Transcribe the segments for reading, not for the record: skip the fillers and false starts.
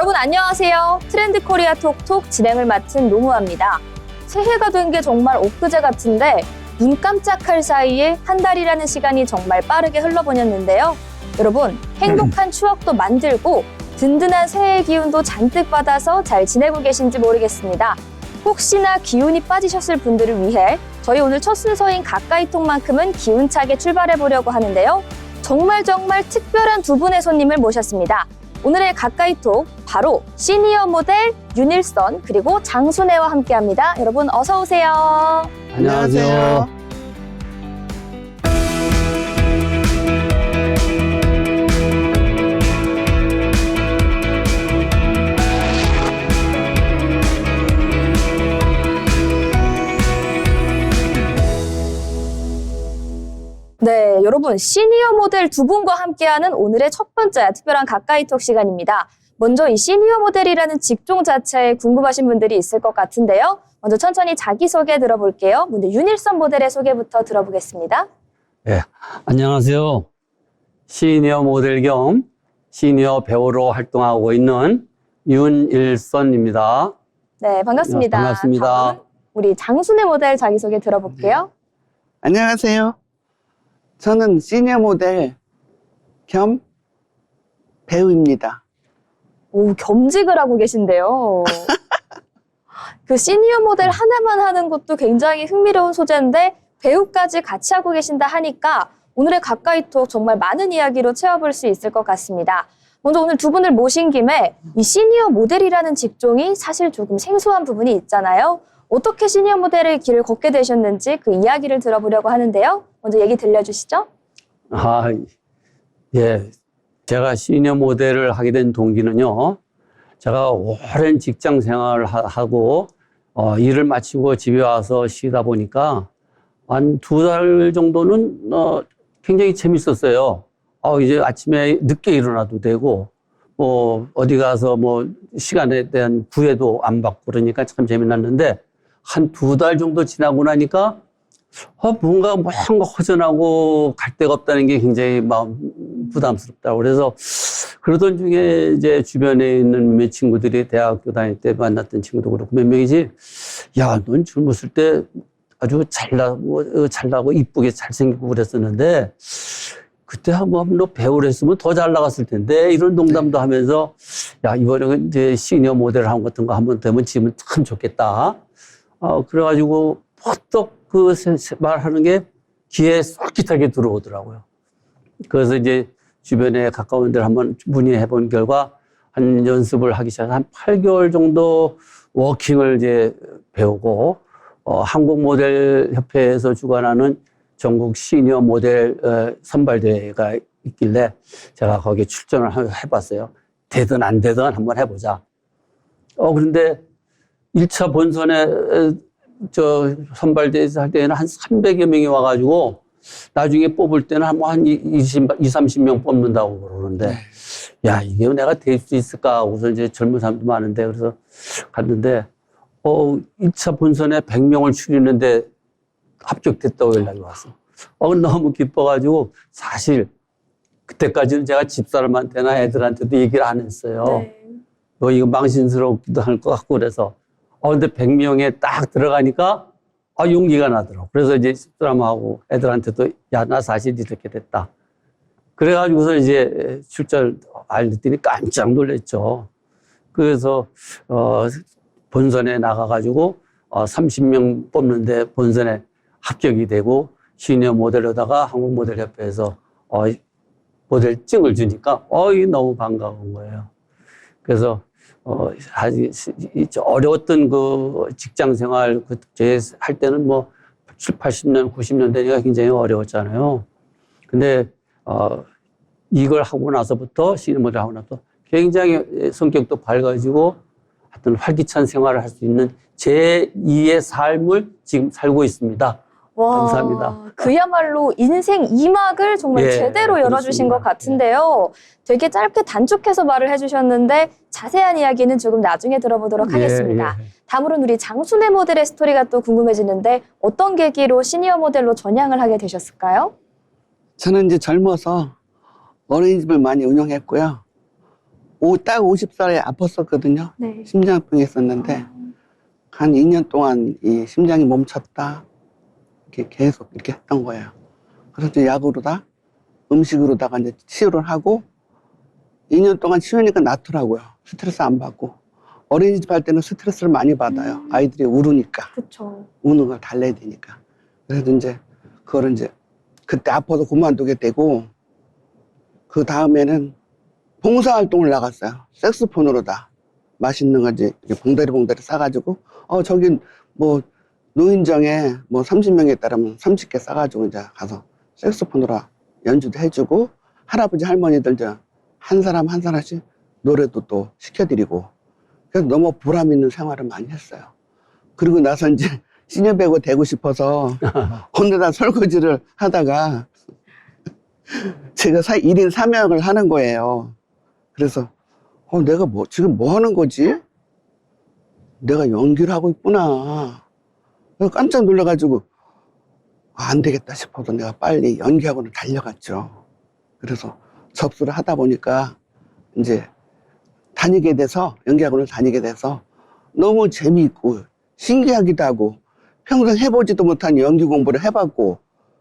여러분 안녕하세요. 트렌드 코리아 톡톡 진행을 맡은 노무아입니다. 새해가 된 게 정말 엊그제 같은데 눈 깜짝할 사이에 한 달이라는 시간이 정말 빠르게 흘러보냈는데요. 여러분 행복한 추억도 만들고 든든한 새해 기운도 잔뜩 받아서 잘 지내고 계신지 모르겠습니다. 혹시나 기운이 빠지셨을 분들을 위해 저희 오늘 첫 순서인 가까이톡만큼은 기운차게 출발해 보려고 하는데요. 정말 특별한 두 분의 손님을 모셨습니다. 오늘의 가까이톡 바로 시니어 모델 윤일선 그리고 장순애와 함께합니다. 여러분 어서 오세요. 안녕하세요. 네, 여러분 시니어 모델 두 분과 함께하는 오늘의 첫 번째 특별한 가까이톡 시간입니다. 먼저 이 시니어 모델이라는 직종 자체에 궁금하신 분들이 있을 것 같은데요. 먼저 천천히 자기소개 들어볼게요. 먼저 윤일선 모델의 소개부터 들어보겠습니다. 네, 안녕하세요. 시니어 모델 겸 시니어 배우로 활동하고 있는 윤일선입니다. 네, 반갑습니다. 반갑습니다. 다음은 우리 장순애 모델 자기소개 들어볼게요. 안녕하세요. 저는 시니어 모델 겸 배우입니다. 오, 겸직을 하고 계신데요. 그 시니어 모델 하나만 하는 것도 굉장히 흥미로운 소재인데 배우까지 같이 하고 계신다 하니까 오늘의 가까이톡 정말 많은 이야기로 채워볼 수 있을 것 같습니다. 먼저 오늘 두 분을 모신 김에 이 시니어 모델이라는 직종이 사실 조금 생소한 부분이 있잖아요. 어떻게 시니어 모델의 길을 걷게 되셨는지 그 이야기를 들어보려고 하는데요. 먼저 얘기 들려주시죠. 예. 제가 시니어 모델을 하게 된 동기는요. 제가 오랜 직장 생활을 하고 일을 마치고 집에 와서 쉬다 보니까 한 2달 정도는 굉장히 재밌었어요. 이제 아침에 늦게 일어나도 되고 어디 가서 시간에 대한 구애도 안 받고 그러니까 참 재미났는데 한 2달 정도 지나고 나니까 뭔가 허전하고 갈 데가 없다는 게 굉장히 마음 부담스럽다고. 그래서 그러던 중에 이제 주변에 있는 몇몇 친구들이 대학교 다닐 때 만났던 친구도 그렇고 몇 명이지, 야, 넌 젊었을 때 아주 잘나고 이쁘게 잘생기고 그랬었는데 그때 한번 너 배우를 했으면 더 잘 나갔을 텐데 이런 농담도 하면서 야, 이번에 이제 시니어 모델 한 같은 거 한번 되면 지면 참 좋겠다. 그래가지고 퍼뜩 그 말하는 게 귀에 쏙깃하게 들어오더라고요. 그래서 이제 주변에 가까운 데를 한번 문의해 본 결과 한 연습을 하기 시작해서 한 8개월 정도 워킹을 이제 배우고 한국모델협회에서 주관하는 전국 시니어 모델 선발대회가 있길래 제가 거기에 출전을 해봤어요. 되든 안 되든 한번 해보자. 그런데 1차 본선에 선발대회에서 할 때는 한 300여 명이 와가지고 나중에 뽑을 때는 한 20, 30명 뽑는다고 그러는데 야, 이게 내가 될 수 있을까 하고서 이제 젊은 사람도 많은데 그래서 갔는데 1차 본선에 100명을 추리는데 합격됐다고 연락이 왔어. 너무 기뻐가지고 사실 그때까지는 제가 집사람한테나 애들한테도 얘기를 안 했어요. 네. 이거 망신스럽기도 할 것 같고 그래서 근데 100명에 딱 들어가니까 용기가 나더라고. 그래서 이제 집사람하고 애들한테도 야, 나 사실 이렇게 됐다. 그래가지고서 이제 출전 알렸더니 깜짝 놀랐죠. 그래서 본선에 나가가지고 30명 뽑는데 본선에 합격이 되고 시니어 모델로다가 한국모델협회에서 모델증을 주니까 이게 너무 반가운 거예요. 그래서 아주 어려웠던 그 직장 생활 그때 할 때는 7, 80년, 90년대니까 굉장히 어려웠잖아요. 근데 이걸 하고 나서부터 시니어 모델 하고 나서 굉장히 성격도 밝아지고 하여튼 활기찬 생활을 할 수 있는 제2의 삶을 지금 살고 있습니다. 와, 감사합니다. 그야말로 인생 2막을 정말 제대로 열어주신 그렇습니다. 것 같은데요. 되게 짧게 단축해서 말을 해주셨는데 자세한 이야기는 조금 나중에 들어보도록 하겠습니다. 다음으로는 우리 장순애 모델의 스토리가 또 궁금해지는데 어떤 계기로 시니어 모델로 전향을 하게 되셨을까요? 저는 이제 젊어서 어린이집을 많이 운영했고요. 딱 50살에 아팠었거든요. 네. 심장병이 있었는데 한 2년 동안 이 심장이 멈췄다 이렇게 계속 이렇게 했던 거예요. 그래서 이제 약으로다 음식으로다가 이제 치료를 하고 2년 동안 치료니까 낫더라고요. 스트레스 안 받고. 어린이집 할 때는 스트레스를 많이 받아요. 아이들이 울으니까. 그렇죠. 우는 걸 달래야 되니까. 그래서 이제 그거를 이제 그때 아파서 그만두게 되고 그 다음에는 봉사활동을 나갔어요. 색소폰으로다. 맛있는 거 이제 봉다리 싸가지고 저기 뭐 노인정에 뭐 30명에 따르면 30개 싸가지고 이제 가서 색소폰으로 연주도 해주고 할아버지 할머니들 한 사람 한 사람씩 노래도 또 시켜드리고 그래서 너무 보람 있는 생활을 많이 했어요. 그리고 나서 이제 시니어 배우 되고 싶어서 혼자 설거지를 하다가 제가 1인 3역을 하는 거예요. 그래서 내가 지금 뭐 하는 거지? 내가 연기를 하고 있구나. 그래서 깜짝 놀라가지고 안 되겠다 싶어서 내가 빨리 연기학원을 달려갔죠. 그래서 접수를 하다 보니까 이제 연기학원을 다니게 돼서 너무 재미있고 신기하기도 하고 평생 해보지도 못한 연기 공부를 해봤고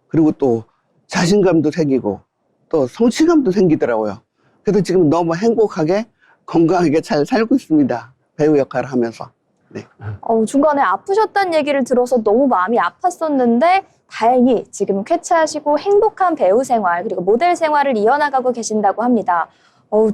그리고 또 자신감도 생기고 또 성취감도 생기더라고요. 그래서 지금 너무 행복하게 건강하게 잘 살고 있습니다. 배우 역할을 하면서. 네. 중간에 아프셨다는 얘기를 들어서 너무 마음이 아팠었는데 다행히 지금 쾌차하시고 행복한 배우 생활 그리고 모델 생활을 이어나가고 계신다고 합니다.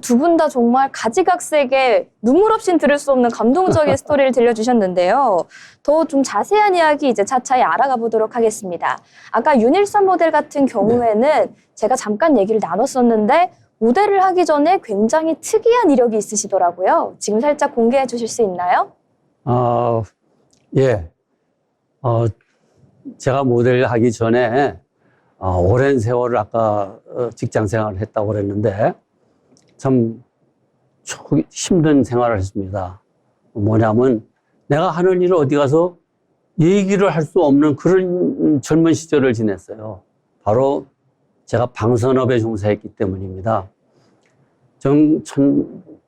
두 분 다 정말 가지각색의 눈물 없인 들을 수 없는 감동적인 스토리를 들려주셨는데요. 더 좀 자세한 이야기 이제 차차히 알아가 보도록 하겠습니다. 아까 윤일선 모델 같은 경우에는 제가 잠깐 얘기를 나눴었는데 모델을 하기 전에 굉장히 특이한 이력이 있으시더라고요. 지금 살짝 공개해 주실 수 있나요? 예. 제가 모델을 하기 전에 오랜 세월을 아까 직장 생활을 했다고 그랬는데 참 힘든 생활을 했습니다. 뭐냐면 내가 하는 일을 어디 가서 얘기를 할 수 없는 그런 젊은 시절을 지냈어요. 바로 제가 방산업에 종사했기 때문입니다.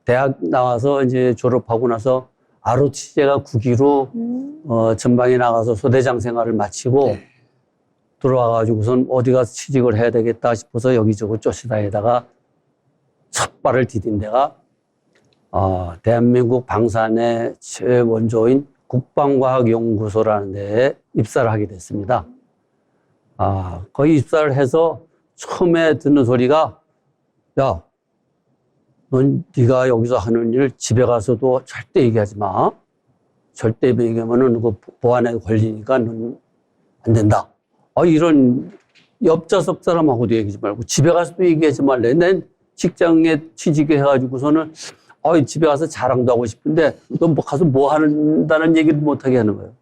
대학 나와서 이제 졸업하고 나서 아로 취재가 9기로 전방에 나가서 소대장 생활을 마치고 네. 들어와가지고선 어디 가서 취직을 해야 되겠다 싶어서 여기저기 쫓아다니다가 첫 발을 디딘 데가 대한민국 방산의 최원조인 국방과학연구소라는 데에 입사를 하게 됐습니다. 거기 입사를 해서 처음에 듣는 소리가 야, 넌 네가 여기서 하는 일 집에 가서도 절대 얘기하지 마. 절대 얘기하면은 그 보안에 걸리니까 넌 안 된다. 이런 옆좌석 사람하고도 얘기하지 말고 집에 가서도 얘기하지 말래. 난 직장에 취직해 가지고서는 집에 가서 자랑도 하고 싶은데 너 뭐 가서 뭐 한다는 얘기를 못 하게 하는 거예요.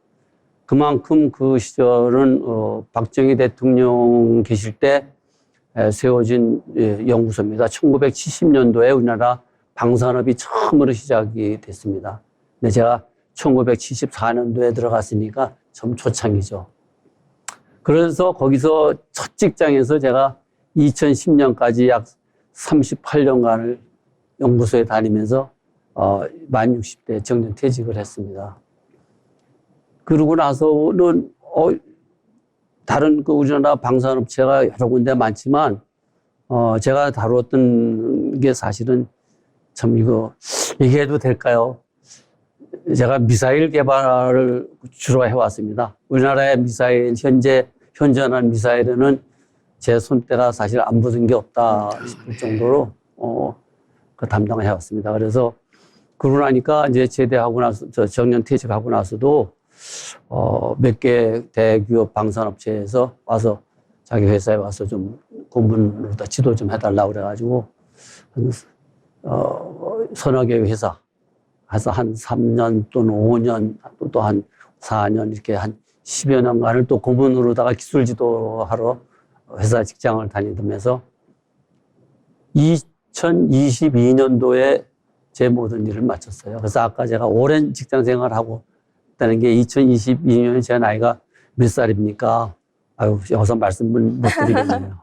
그만큼 그 시절은 박정희 대통령 계실 때 세워진 연구소입니다. 1970년도에 우리나라 방산업이 처음으로 시작이 됐습니다. 근데 제가 1974년도에 들어갔으니까 좀 초창기죠. 그래서 거기서 첫 직장에서 제가 2010년까지 약 38년간을 연구소에 다니면서 만 60대 정년 퇴직을 했습니다. 그러고 나서는 다른 우리나라 방산업체가 여러 군데 많지만 제가 다루었던 게 사실은 참 이거 얘기해도 될까요? 제가 미사일 개발을 주로 해왔습니다. 우리나라의 미사일 현재 현존하는 미사일에는 제 손때가 사실 안 묻은 게 없다 싶을 정도로 그 담당을 해왔습니다. 그래서 그러고 나니까 이제 제대하고 나서 정년 퇴직하고 나서도 몇 개 대기업 방산업체에서 와서 자기 회사에 와서 좀 고문으로 지도 좀 해달라고 그래가지고 서너 개 회사 해서 한 3년 또는 5년 또 한 4년 이렇게 한 10여 년간을 또 고문으로다가 기술 지도하러 회사 직장을 다니면서 2022년도에 제 모든 일을 마쳤어요. 그래서 아까 제가 오랜 직장 생활을 하고 있다는 게 2022년에 제 나이가 몇 살입니까? 여기서 말씀을 못 드리겠네요.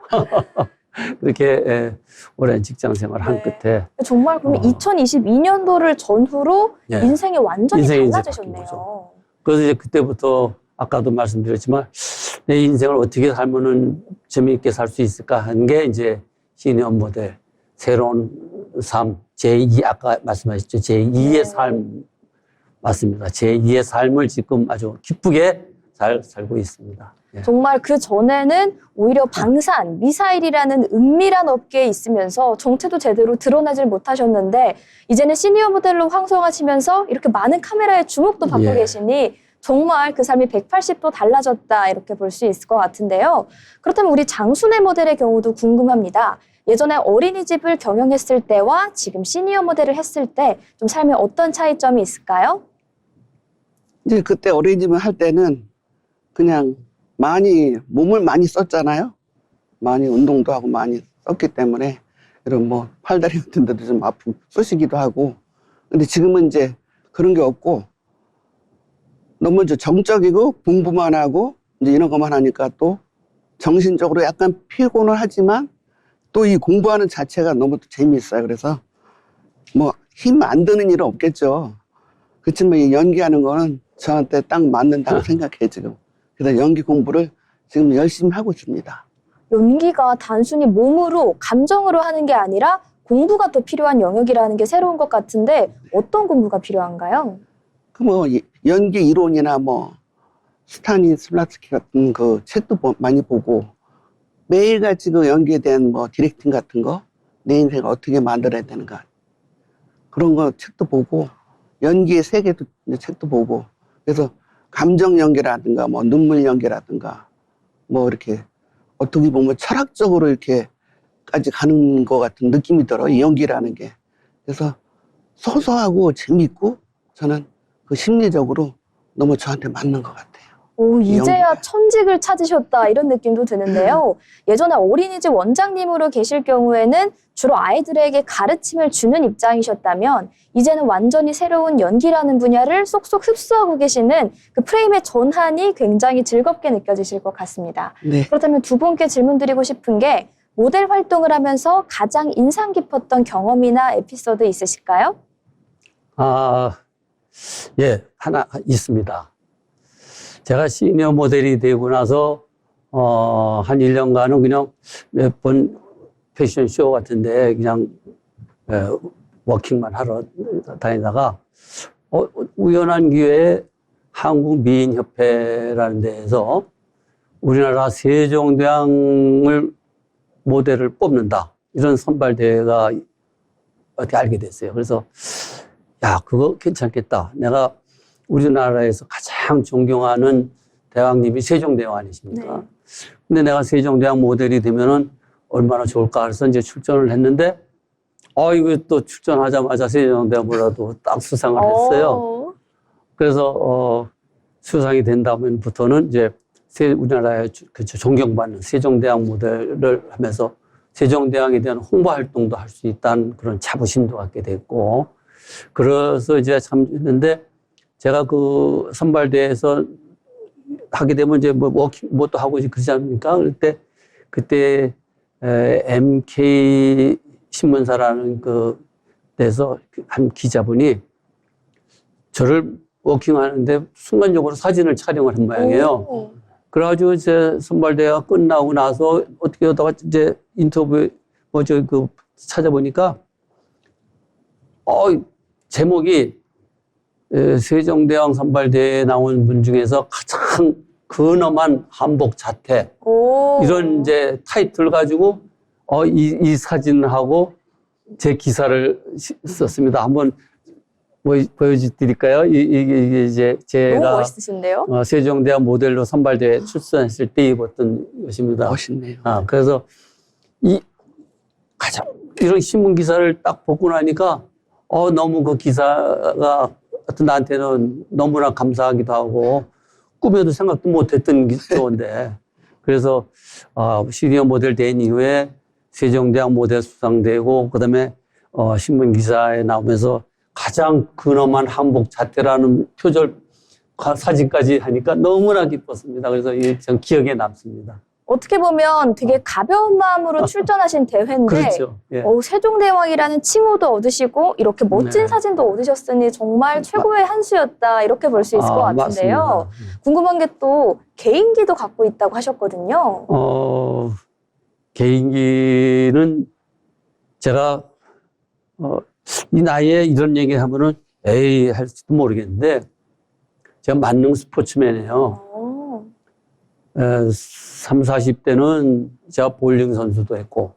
그렇게 오랜 직장 생활을 한 네. 끝에 정말 그러면 2022년도를 전후로 예. 인생이 완전히 인생이 이제 달라지셨네요. 바뀐 거죠. 그래서 이제 그때부터 아까도 말씀드렸지만 내 인생을 어떻게 살면은 재미있게 살 수 있을까 하는 게 이제 시니어 모델 새로운 삶 제2 아까 말씀하셨죠 제2의 네. 삶 맞습니다. 제2의 삶을 지금 아주 기쁘게 잘 살고 있습니다. 예. 정말 그 전에는 오히려 방산, 미사일이라는 은밀한 업계에 있으면서 정체도 제대로 드러나질 못하셨는데 이제는 시니어 모델로 황송하시면서 이렇게 많은 카메라의 주목도 받고 예. 계시니 정말 그 삶이 180도 달라졌다 이렇게 볼 수 있을 것 같은데요. 그렇다면 우리 장순애 모델의 경우도 궁금합니다. 예전에 어린이집을 경영했을 때와 지금 시니어 모델을 했을 때 좀 삶에 어떤 차이점이 있을까요? 이제 그때 어린이집을 할 때는 그냥 몸을 많이 썼잖아요. 많이 운동도 하고 많이 썼기 때문에 이런 뭐 팔다리 같은 데도 좀 아프고 쑤시기도 하고. 근데 지금은 이제 그런 게 없고 너무 이제 정적이고 공부만 하고 이제 이런 것만 하니까 또 정신적으로 약간 피곤은 하지만 또 이 공부하는 자체가 너무 재미있어요. 그래서 뭐 힘 안 드는 일은 없겠죠. 그렇지만 이 연기하는 거는 저한테 딱 맞는다고 생각해요, 지금. 그래서 연기 공부를 지금 열심히 하고 있습니다. 연기가 단순히 몸으로, 감정으로 하는 게 아니라 공부가 또 필요한 영역이라는 게 새로운 것 같은데 어떤 공부가 필요한가요? 그 뭐 연기 이론이나 뭐 스타니슬라스키 같은 그 책도 많이 보고 매일같이 그 연기에 대한 뭐 디렉팅 같은 거, 내 인생을 어떻게 만들어야 되는가 그런 거 책도 보고 연기의 세계도 책도 보고 그래서 감정 연기라든가 뭐 눈물 연기라든가 뭐 이렇게 어떻게 보면 철학적으로 이렇게까지 가는 것 같은 느낌이 들어 이 연기라는 게. 그래서 소소하고 재밌고 저는 그 심리적으로 너무 저한테 맞는 것 같아요. 오, 이제야 연기가. 천직을 찾으셨다 이런 느낌도 드는데요. 예전에 어린이집 원장님으로 계실 경우에는 주로 아이들에게 가르침을 주는 입장이셨다면 이제는 완전히 새로운 연기라는 분야를 쏙쏙 흡수하고 계시는 그 프레임의 전환이 굉장히 즐겁게 느껴지실 것 같습니다. 네. 그렇다면 두 분께 질문드리고 싶은 게 모델 활동을 하면서 가장 인상 깊었던 경험이나 에피소드 있으실까요? 예, 하나 있습니다. 제가 시니어 모델이 되고 나서, 한 1년간은 그냥 몇 번 패션쇼 같은데 그냥, 워킹만 하러 다니다가, 우연한 기회에 한국미인협회라는 데에서 우리나라 세종대왕을 모델을 뽑는다. 이런 선발대회가 어떻게 알게 됐어요. 그래서, 야, 그거 괜찮겠다. 내가 우리나라에서 가장 존경하는 대왕님이 세종대왕 아니십니까? 네. 근데 내가 세종대왕 모델이 되면은 얼마나 좋을까 해서 이제 출전을 했는데, 이거 또 출전하자마자 세종대왕보다도 딱 수상을 했어요. 그래서, 수상이 된다면부터는 이제 우리나라에 존경받는 세종대왕 모델을 하면서 세종대왕에 대한 홍보 활동도 할 수 있다는 그런 자부심도 갖게 됐고, 그래서 이제 참 했는데, 제가 그 선발대회에서 하게 되면 이제 뭐 또 하고 그러지 않습니까? 그때 MK 신문사라는 그 데서 한 기자분이 저를 워킹하는데 순간적으로 사진을 촬영을 한 모양이에요. 그래가지고 제 선발대회가 끝나고 나서 어떻게 하다가 이제 인터뷰 찾아보니까 제목이 세종대왕 선발대회에 나온 분 중에서 가장 근엄한 한복 자태 이런 이제 타이틀 가지고 이 사진하고 제 기사를 썼습니다. 한번 보여드릴까요? 이게 이제 제가 너무 멋있으신데요? 세종대왕 모델로 선발대회 출전했을 때 입었던 것입니다. 멋있네요. 그래서 가장 이런 신문 기사를 딱 보고 나니까 너무 그 기사가 나한테는 너무나 감사하기도 하고 꿈에도 생각도 못했던 기사인데 그래서 시니어 모델 된 이후에 세종대왕 모델 수상되고 그다음에 신문 기사에 나오면서 가장 근엄한 한복 자태라는 표절 사진까지 하니까 너무나 기뻤습니다. 그래서 이게 전 기억에 남습니다. 어떻게 보면 되게 가벼운 마음으로 출전하신 대회인데 그렇죠. 예. 세종대왕이라는 칭호도 얻으시고 이렇게 멋진 네. 사진도 얻으셨으니 정말 최고의 한 수였다 이렇게 볼 수 있을 것 같은데요. 맞습니다. 궁금한 게 또 개인기도 갖고 있다고 하셨거든요. 개인기는 제가 이 나이에 이런 얘기 하면은 에이 할지도 모르겠는데 제가 만능 스포츠맨이에요. 3, 40대는 제가 볼링 선수도 했고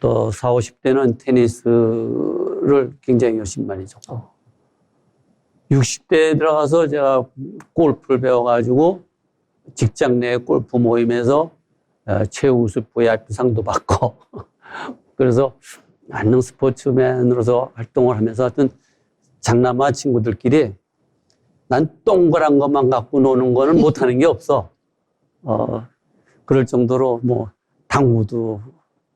또 4, 50대는 테니스를 굉장히 열심히 많이 쳤고 60대에 들어가서 제가 골프를 배워가지고 직장 내 골프 모임에서 최우수 VIP상도 받고 그래서 만능 스포츠맨으로서 활동을 하면서 하여튼 장남아 친구들끼리 난 동그란 것만 갖고 노는 거는 못하는 게 없어. 그럴 정도로 뭐 당구도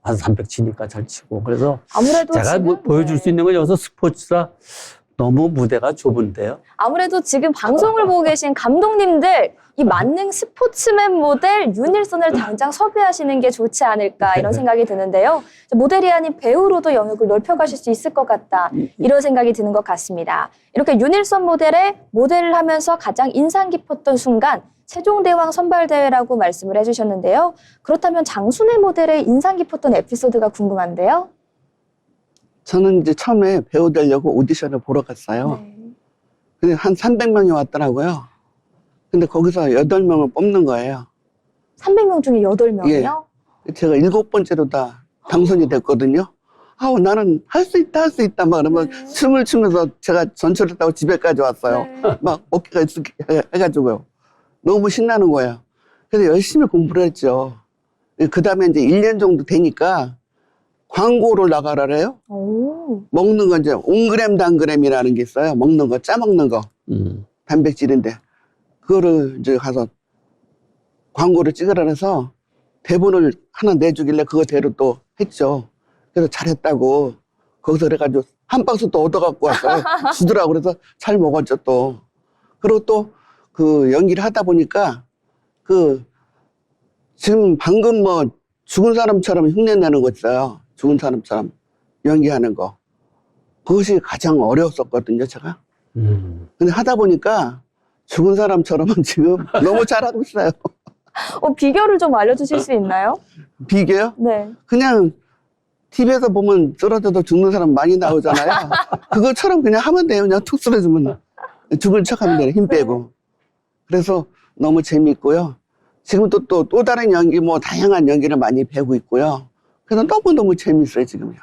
한 300 치니까 잘 치고 그래서 아무래도 제가 지금, 뭐 보여줄 수 있는 건 여기서 스포츠라 너무 무대가 좁은데요. 아무래도 지금 방송을 보고 계신 감독님들 이 만능 스포츠맨 모델 윤일선을 당장 섭외하시는 게 좋지 않을까 이런 생각이 드는데요. 모델이 아닌 배우로도 영역을 넓혀가실 수 있을 것 같다 이런 생각이 드는 것 같습니다. 이렇게 윤일선 모델의 모델을 하면서 가장 인상 깊었던 순간 세종대왕 선발대회라고 말씀을 해주셨는데요. 그렇다면 장순애 모델의 인상 깊었던 에피소드가 궁금한데요. 저는 이제 처음에 배우 되려고 오디션을 보러 갔어요. 네. 근데 한 300명이 왔더라고요. 근데 거기서 8명을 뽑는 거예요. 300명 중에 8명이요? 제가 7번째로 다 당선이 됐거든요. 나는 할 수 있다, 할 수 있다. 막 그러면 춤을 추면서 제가 전철을 타고 집에까지 왔어요. 네. 막 어깨가 해가지고요. 너무 신나는 거예요. 그래서 열심히 공부를 했죠. 그 다음에 이제 1년 정도 되니까 광고를 나가라래요. 오. 먹는 건 이제 온그램 단그램이라는 게 있어요. 먹는 거, 짜먹는 거. 단백질인데. 그거를 이제 가서 광고를 찍으라 해서 대본을 하나 내주길래 그거대로 또 했죠. 그래서 잘했다고. 거기서 그래가지고 한 박스 또 얻어갖고 왔어요. 주더라고. 그래서 잘 먹었죠, 또. 그리고 또 그 연기를 하다 보니까 지금 방금 뭐 죽은 사람처럼 흉내내는 거 있어요. 죽은 사람처럼 연기하는 거. 그것이 가장 어려웠었거든요, 제가. 근데 하다 보니까 죽은 사람처럼은 지금 너무 잘하고 있어요. 비결을 좀 알려주실 수 있나요? 비계요? 네. 그냥 TV에서 보면 쓰러져도 죽는 사람 많이 나오잖아요. 그것처럼 그냥 하면 돼요. 그냥 툭 쓰러지면 죽을 척하면 돼요. 힘 빼고. 그래서 너무 재밌고요. 지금 또 다른 연기, 뭐 다양한 연기를 많이 배우고 있고요. 그래서 너무너무 재밌어요, 지금요.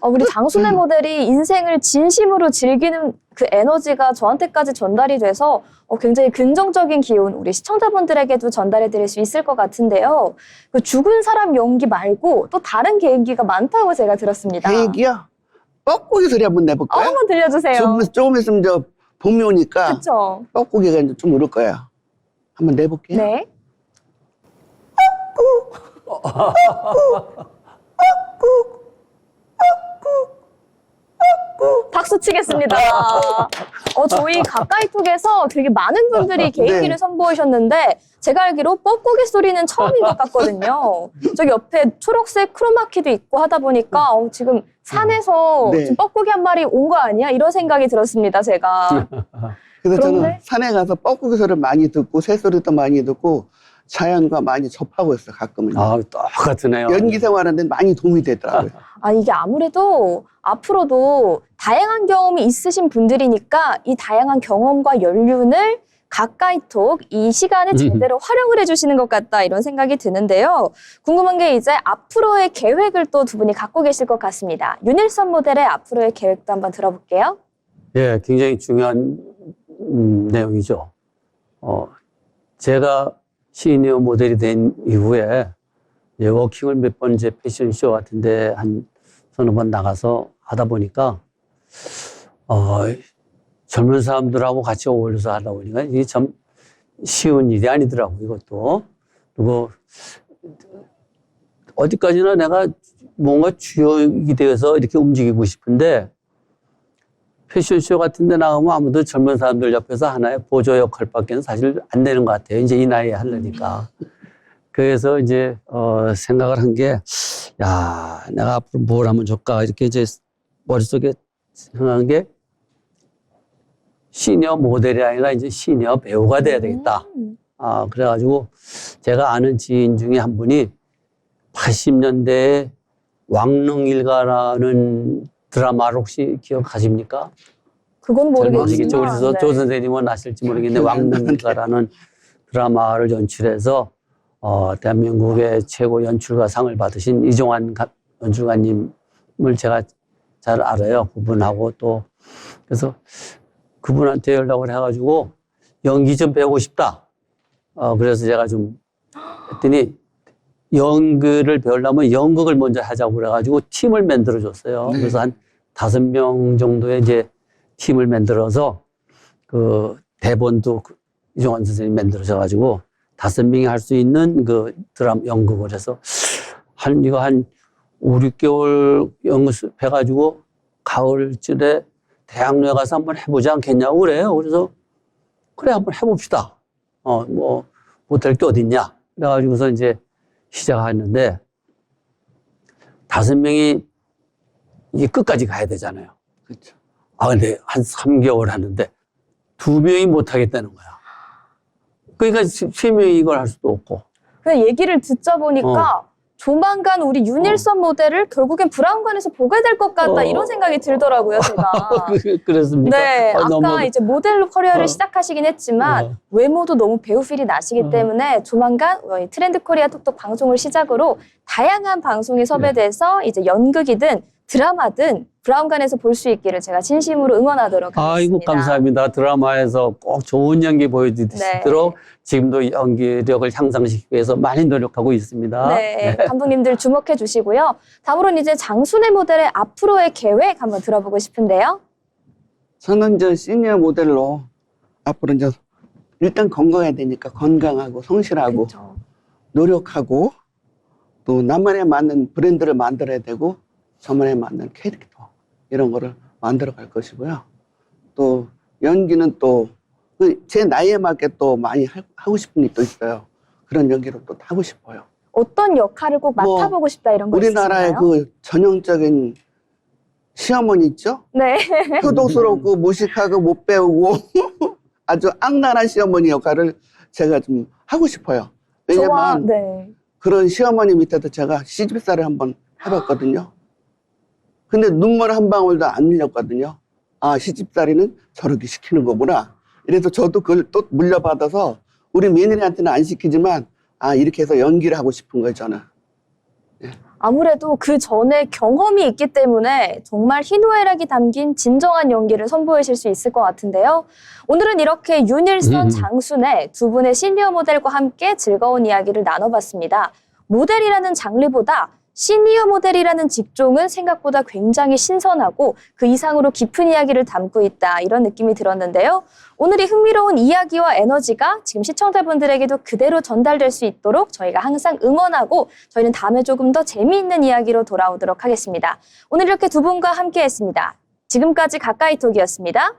우리 장순애 모델이 인생을 진심으로 즐기는 그 에너지가 저한테까지 전달이 돼서 굉장히 긍정적인 기운 우리 시청자분들에게도 전달해 드릴 수 있을 것 같은데요. 그 죽은 사람 연기 말고 또 다른 개인기가 많다고 제가 들었습니다. 개인기요? 뻐꾸기 소리 한번 내볼까요? 한번 들려주세요. 조금 있으면 봄이 오니까 그렇죠. 뻐꾸기가 이제 좀 오를 거예요. 한번 내볼게요. 네. 박수 치겠습니다. 저희 가까이톡에서 되게 많은 분들이 개인기를 네. 선보이셨는데 제가 알기로 뻐꾸기 소리는 처음인 것 같거든요. 저기 옆에 초록색 크로마키도 있고 하다 보니까 지금 산에서 네. 지금 뻐꾸기 한 마리 온 거 아니야? 이런 생각이 들었습니다, 제가. 그래서 저는 그런데? 산에 가서 뻐꾸기 소리를 많이 듣고 새소리도 많이 듣고 자연과 많이 접하고 있어요, 가끔은. 똑같으네요. 연기 생활하는데 많이 도움이 되더라고요. 이게 아무래도 앞으로도 다양한 경험이 있으신 분들이니까 이 다양한 경험과 연륜을 가까이톡 이 시간을 제대로 활용을 해주시는 것 같다 이런 생각이 드는데요. 궁금한 게 이제 앞으로의 계획을 또 두 분이 갖고 계실 것 같습니다. 윤일선 모델의 앞으로의 계획도 한번 들어볼게요. 예, 굉장히 중요한 내용이죠. 제가 시니어 모델이 된 이후에 이제 워킹을 몇 번 이제 패션쇼 같은데 한 서너 번 나가서 하다 보니까 젊은 사람들하고 같이 어울려서 하다 보니까 이게 참 쉬운 일이 아니더라고 이것도. 그리고 어디까지나 내가 뭔가 주역이 되어서 이렇게 움직이고 싶은데 패션쇼 같은 데 나가면 아무도 젊은 사람들 옆에서 하나의 보조 역할밖에는 사실 안 되는 것 같아요. 이제 이 나이에 하려니까. 그래서 이제, 생각을 한 게, 야, 내가 앞으로 뭘 하면 좋을까. 이렇게 이제 머릿속에 생각한 게 시니어 모델이 아니라 이제 시니어 배우가 돼야 되겠다. 그래가지고 제가 아는 지인 중에 한 분이 80년대에 왕릉일가라는 드라마를 혹시 기억하십니까? 그건 모르겠죠. 모르겠지만 우리 네. 조 선생님은 아실지 모르겠는데 왕릉일가라는 드라마를 연출해서 대한민국의 최고 연출가상을 받으신 이종환 연출가님을 제가 잘 알아요. 그분하고 또 그래서 그분한테 연락을 해가지고 연기 좀 배우고 싶다. 그래서 제가 좀 했더니 연극을 배우려면 연극을 먼저 하자고 그래가지고 팀을 만들어줬어요. 네. 그래서 한 5명 정도의 이제 팀을 만들어서 그 대본도 이종환 선생님이 만들어져가지고 5명이 할 수 있는 그 드라마 연극을 해서 이거 한 5, 6개월 연습해가지고 가을쯤에 대학로에 가서 한번 해보지 않겠냐고 그래요. 그래서 그래 한번 해봅시다. 뭐 못할 게 어딨냐. 그래가지고서 이제 시작했는데 5명이 이게 끝까지 가야 되잖아요. 그렇죠. 근데 한 3개월 하는데 2명이 못 하겠다는 거야. 그러니까 3명이 이걸 할 수도 없고. 그 얘기를 듣자 보니까 조만간 우리 윤일선 모델을 결국엔 브라운관에서 보게 될 것 같다 이런 생각이 들더라고요, 제가. 그랬습니까? 네, 아까 너무 이제 모델로 커리어를 시작하시긴 했지만 외모도 너무 배우 필이 나시기 때문에 조만간 트렌드 코리아 톡톡 방송을 시작으로 다양한 방송에 섭외돼서 이제 연극이든 드라마든 브라운관에서 볼 수 있기를 제가 진심으로 응원하도록 하겠습니다. 아이고 감사합니다. 드라마에서 꼭 좋은 연기 보여주시도록 지금도 연기력을 향상시키기 위해서 많이 노력하고 있습니다. 네, 감독님들 주목해 주시고요. 다음으로는 이제 장순애 모델의 앞으로의 계획 한번 들어보고 싶은데요. 저는 이제 시니어 모델로 앞으로 이제 일단 건강해야 되니까 건강하고 성실하고 그렇죠. 노력하고 또 나만에 맞는 브랜드를 만들어야 되고 저만에 맞는 캐릭터 이런 거를 만들어 갈 것이고요. 또 연기는 또 제 나이에 맞게 또 많이 하고 싶은 게 또 있어요. 그런 연기를 또 하고 싶어요. 어떤 역할을 꼭 뭐, 맡아보고 싶다 이런 거 우리나라의 있으신가요? 그 전형적인 시어머니 있죠? 네. 효도스럽고 무식하고 못 배우고 아주 악랄한 시어머니 역할을 제가 좀 하고 싶어요. 왜냐면 네. 그런 시어머니 밑에도 제가 시집살이를 한번 해봤거든요. 근데 눈물 한 방울도 안 흘렸거든요. 시집살이는 저렇게 시키는 거구나. 이래서 저도 그걸 또 물려받아서 우리 며느리한테는 안 시키지만 이렇게 해서 연기를 하고 싶은 거예요, 저는. 아무래도 그 전에 경험이 있기 때문에 정말 희노애락이 담긴 진정한 연기를 선보이실 수 있을 것 같은데요. 오늘은 이렇게 윤일선, 장순애 두 분의 시니어 모델과 함께 즐거운 이야기를 나눠봤습니다. 모델이라는 장르보다 시니어 모델이라는 직종은 생각보다 굉장히 신선하고 그 이상으로 깊은 이야기를 담고 있다 이런 느낌이 들었는데요. 오늘 이 흥미로운 이야기와 에너지가 지금 시청자분들에게도 그대로 전달될 수 있도록 저희가 항상 응원하고 저희는 다음에 조금 더 재미있는 이야기로 돌아오도록 하겠습니다. 오늘 이렇게 두 분과 함께했습니다. 지금까지 가까이톡이었습니다.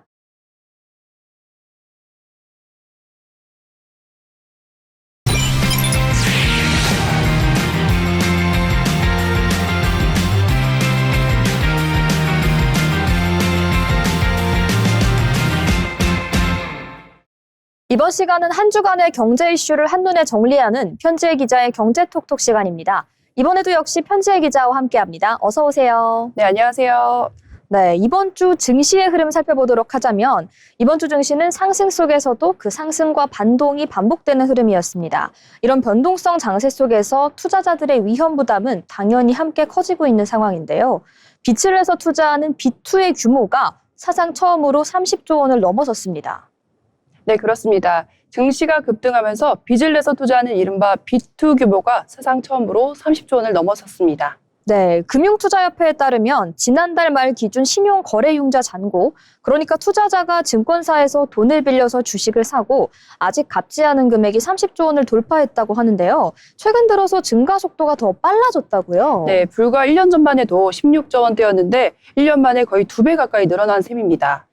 이번 시간은 한 주간의 경제 이슈를 한눈에 정리하는 편지의 기자의 경제톡톡 시간입니다. 이번에도 역시 편지의 기자와 함께합니다. 어서 오세요. 네, 안녕하세요. 네, 이번 주 증시의 흐름 살펴보도록 하자면 이번 주 증시는 상승 속에서도 그 상승과 반동이 반복되는 흐름이었습니다. 이런 변동성 장세 속에서 투자자들의 위험 부담은 당연히 함께 커지고 있는 상황인데요. 빚을 내서 투자하는 B2의 규모가 사상 처음으로 30조 원을 넘어섰습니다. 네, 그렇습니다. 증시가 급등하면서 빚을 내서 투자하는 이른바 B2 규모가 사상 처음으로 30조 원을 넘어섰습니다. 네, 금융투자협회에 따르면 지난달 말 기준 신용거래융자 잔고, 그러니까 투자자가 증권사에서 돈을 빌려서 주식을 사고 아직 갚지 않은 금액이 30조 원을 돌파했다고 하는데요. 최근 들어서 증가 속도가 더 빨라졌다고요? 네, 불과 1년 전만 해도 16조 원대였는데 1년 만에 거의 2배 가까이 늘어난 셈입니다.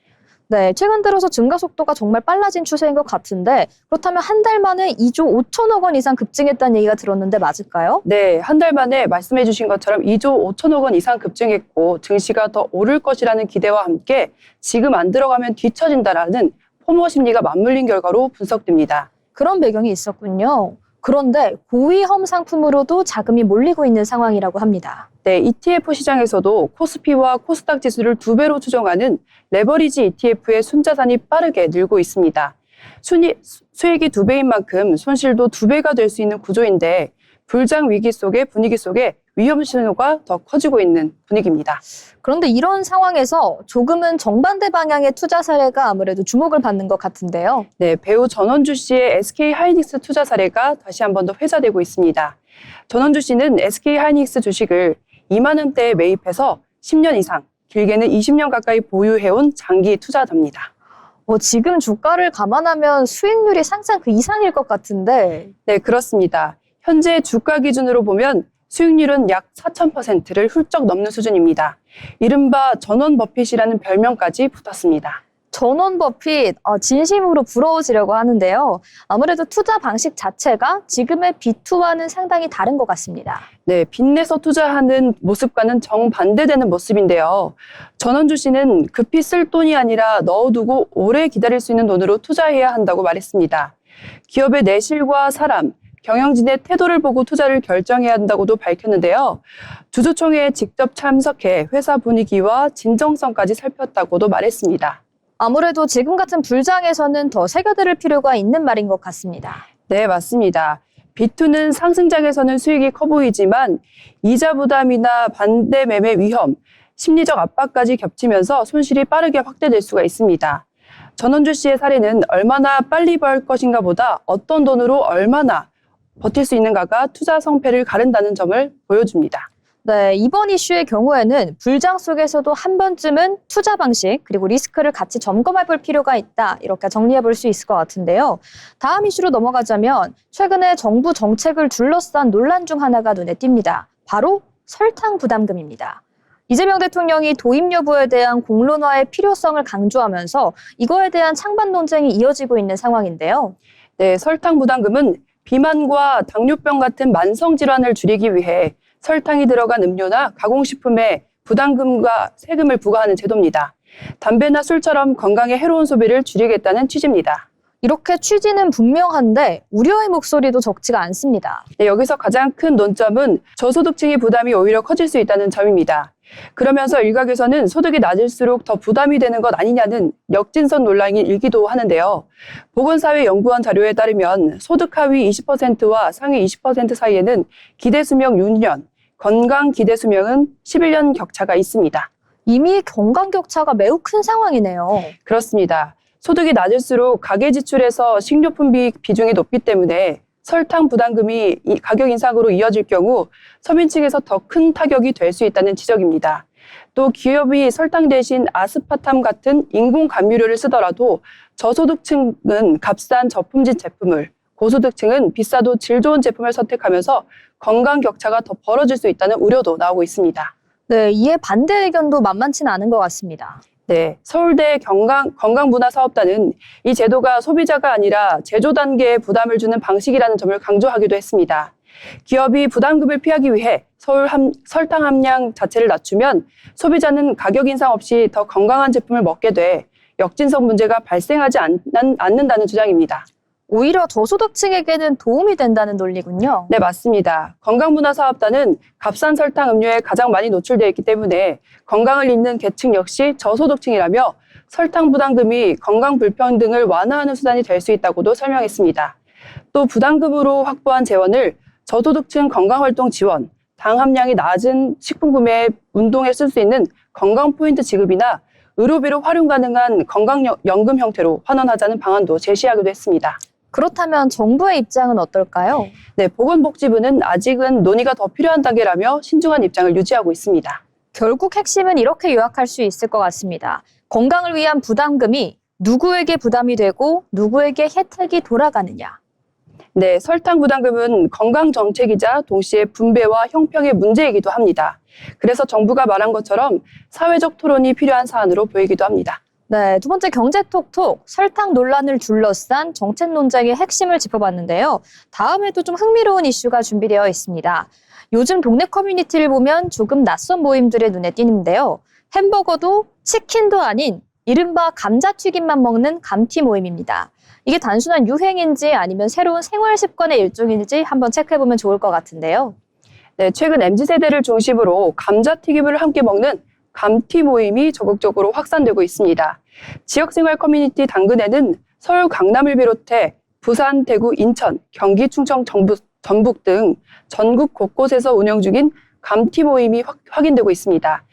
네, 최근 들어서 증가 속도가 정말 빨라진 추세인 것 같은데 그렇다면 한 달 만에 2조 5천억 원 이상 급증했다는 얘기가 들었는데 맞을까요? 네, 한 달 만에 말씀해 주신 것처럼 2조 5천억 원 이상 급증했고 증시가 더 오를 것이라는 기대와 함께 지금 안 들어가면 뒤처진다라는 포모 심리가 맞물린 결과로 분석됩니다. 그런 배경이 있었군요. 그런데 고위험 상품으로도 자금이 몰리고 있는 상황이라고 합니다. 네, ETF 시장에서도 코스피와 코스닥 지수를 2배로 추정하는 레버리지 ETF의 순자산이 빠르게 늘고 있습니다. 수익이 2배인 만큼 손실도 2배가 될 수 있는 구조인데 불장 위기 속의 분위기 속에 위험 신호가 더 커지고 있는 분위기입니다. 그런데 이런 상황에서 조금은 정반대 방향의 투자 사례가 아무래도 주목을 받는 것 같은데요. 네, 배우 전원주 씨의 SK 하이닉스 투자 사례가 다시 한 번 더 회자되고 있습니다. 전원주 씨는 SK 하이닉스 주식을 2만 원대에 매입해서 10년 이상, 길게는 20년 가까이 보유해온 장기 투자자입니다. 지금 주가를 감안하면 수익률이 상상 그 이상일 것 같은데. 네, 그렇습니다. 현재 주가 기준으로 보면 수익률은 약 4,000%를 훌쩍 넘는 수준입니다. 이른바 전원 버핏이라는 별명까지 붙었습니다. 전원 버핏, 진심으로 부러워지려고 하는데요. 아무래도 투자 방식 자체가 지금의 B2와는 상당히 다른 것 같습니다. 네, 빚내서 투자하는 모습과는 정반대되는 모습인데요. 전원주 씨는 급히 쓸 돈이 아니라 넣어두고 오래 기다릴 수 있는 돈으로 투자해야 한다고 말했습니다. 기업의 내실과 사람, 경영진의 태도를 보고 투자를 결정해야 한다고도 밝혔는데요. 주주총회에 직접 참석해 회사 분위기와 진정성까지 살폈다고도 말했습니다. 아무래도 지금 같은 불장에서는 더 새겨들을 필요가 있는 말인 것 같습니다. 네, 맞습니다. B2는 상승장에서는 수익이 커 보이지만 이자 부담이나 반대 매매 위험, 심리적 압박까지 겹치면서 손실이 빠르게 확대될 수가 있습니다. 전원주 씨의 사례는 얼마나 빨리 벌 것인가 보다 어떤 돈으로 얼마나 버틸 수 있는가가 투자 성패를 가른다는 점을 보여줍니다. 네, 이번 이슈의 경우에는 불장 속에서도 한 번쯤은 투자 방식 그리고 리스크를 같이 점검해 볼 필요가 있다. 이렇게 정리해 볼 수 있을 것 같은데요. 다음 이슈로 넘어가자면 최근에 정부 정책을 둘러싼 논란 중 하나가 눈에 띕니다. 바로 설탕 부담금입니다. 이재명 대통령이 도입 여부에 대한 공론화의 필요성을 강조하면서 이거에 대한 찬반 논쟁이 이어지고 있는 상황인데요. 네, 설탕 부담금은 비만과 당뇨병 같은 만성 질환을 줄이기 위해 설탕이 들어간 음료나 가공식품에 부담금과 세금을 부과하는 제도입니다. 담배나 술처럼 건강에 해로운 소비를 줄이겠다는 취지입니다. 이렇게 취지는 분명한데 우려의 목소리도 적지가 않습니다. 네, 여기서 가장 큰 논점은 저소득층의 부담이 오히려 커질 수 있다는 점입니다. 그러면서 일각에서는 소득이 낮을수록 더 부담이 되는 것 아니냐는 역진선 논란이 일기도 하는데요. 보건사회연구원 자료에 따르면 소득 하위 20%와 상위 20% 사이에는 기대수명 6년, 건강 기대수명은 11년 격차가 있습니다. 이미 건강 격차가 매우 큰 상황이네요. 그렇습니다. 소득이 낮을수록 가계 지출에서 식료품비 비중이 높기 때문에 설탕 부담금이 가격 인상으로 이어질 경우 서민층에서 더 큰 타격이 될 수 있다는 지적입니다. 또 기업이 설탕 대신 아스파탐 같은 인공 감미료를 쓰더라도 저소득층은 값싼 저품질 제품을, 고소득층은 비싸도 질 좋은 제품을 선택하면서 건강 격차가 더 벌어질 수 있다는 우려도 나오고 있습니다. 네, 이에 반대 의견도 만만치는 않은 것 같습니다. 네, 서울대 건강문화사업단은 이 제도가 소비자가 아니라 제조 단계에 부담을 주는 방식이라는 점을 강조하기도 했습니다. 기업이 부담금을 피하기 위해 설탕 함량 자체를 낮추면 소비자는 가격 인상 없이 더 건강한 제품을 먹게 돼 역진성 문제가 발생하지 않는다는 주장입니다. 오히려 저소득층에게는 도움이 된다는 논리군요. 네, 맞습니다. 건강문화사업단은 값싼 설탕 음료에 가장 많이 노출되어 있기 때문에 건강을 잃는 계층 역시 저소득층이라며 설탕 부담금이 건강 불평등을 완화하는 수단이 될 수 있다고도 설명했습니다. 또 부담금으로 확보한 재원을 저소득층 건강활동 지원, 당 함량이 낮은 식품 구매, 운동에 쓸 수 있는 건강 포인트 지급이나 의료비로 활용 가능한 건강연금 형태로 환원하자는 방안도 제시하기도 했습니다. 그렇다면 정부의 입장은 어떨까요? 네, 보건복지부는 아직은 논의가 더 필요한 단계라며 신중한 입장을 유지하고 있습니다. 결국 핵심은 이렇게 요약할 수 있을 것 같습니다. 건강을 위한 부담금이 누구에게 부담이 되고 누구에게 혜택이 돌아가느냐. 네, 설탕 부담금은 건강 정책이자 동시에 분배와 형평의 문제이기도 합니다. 그래서 정부가 말한 것처럼 사회적 토론이 필요한 사안으로 보이기도 합니다. 네, 두 번째 경제톡톡, 설탕 논란을 둘러싼 정책 논쟁의 핵심을 짚어봤는데요. 다음에도 좀 흥미로운 이슈가 준비되어 있습니다. 요즘 동네 커뮤니티를 보면 조금 낯선 모임들의 눈에 띄는데요. 햄버거도 치킨도 아닌 이른바 감자튀김만 먹는 감튀 모임입니다. 이게 단순한 유행인지 아니면 새로운 생활 습관의 일종인지 한번 체크해보면 좋을 것 같은데요. 네, 최근 MZ세대를 중심으로 감자튀김을 함께 먹는 감튀 모임이 적극적으로 확산되고 있습니다. 지역생활 커뮤니티 당근에는 서울 강남을 비롯해 부산, 대구, 인천, 경기, 충청, 전북 등 전국 곳곳에서 운영 중인 감튀 모임이 확인되고 있습니다.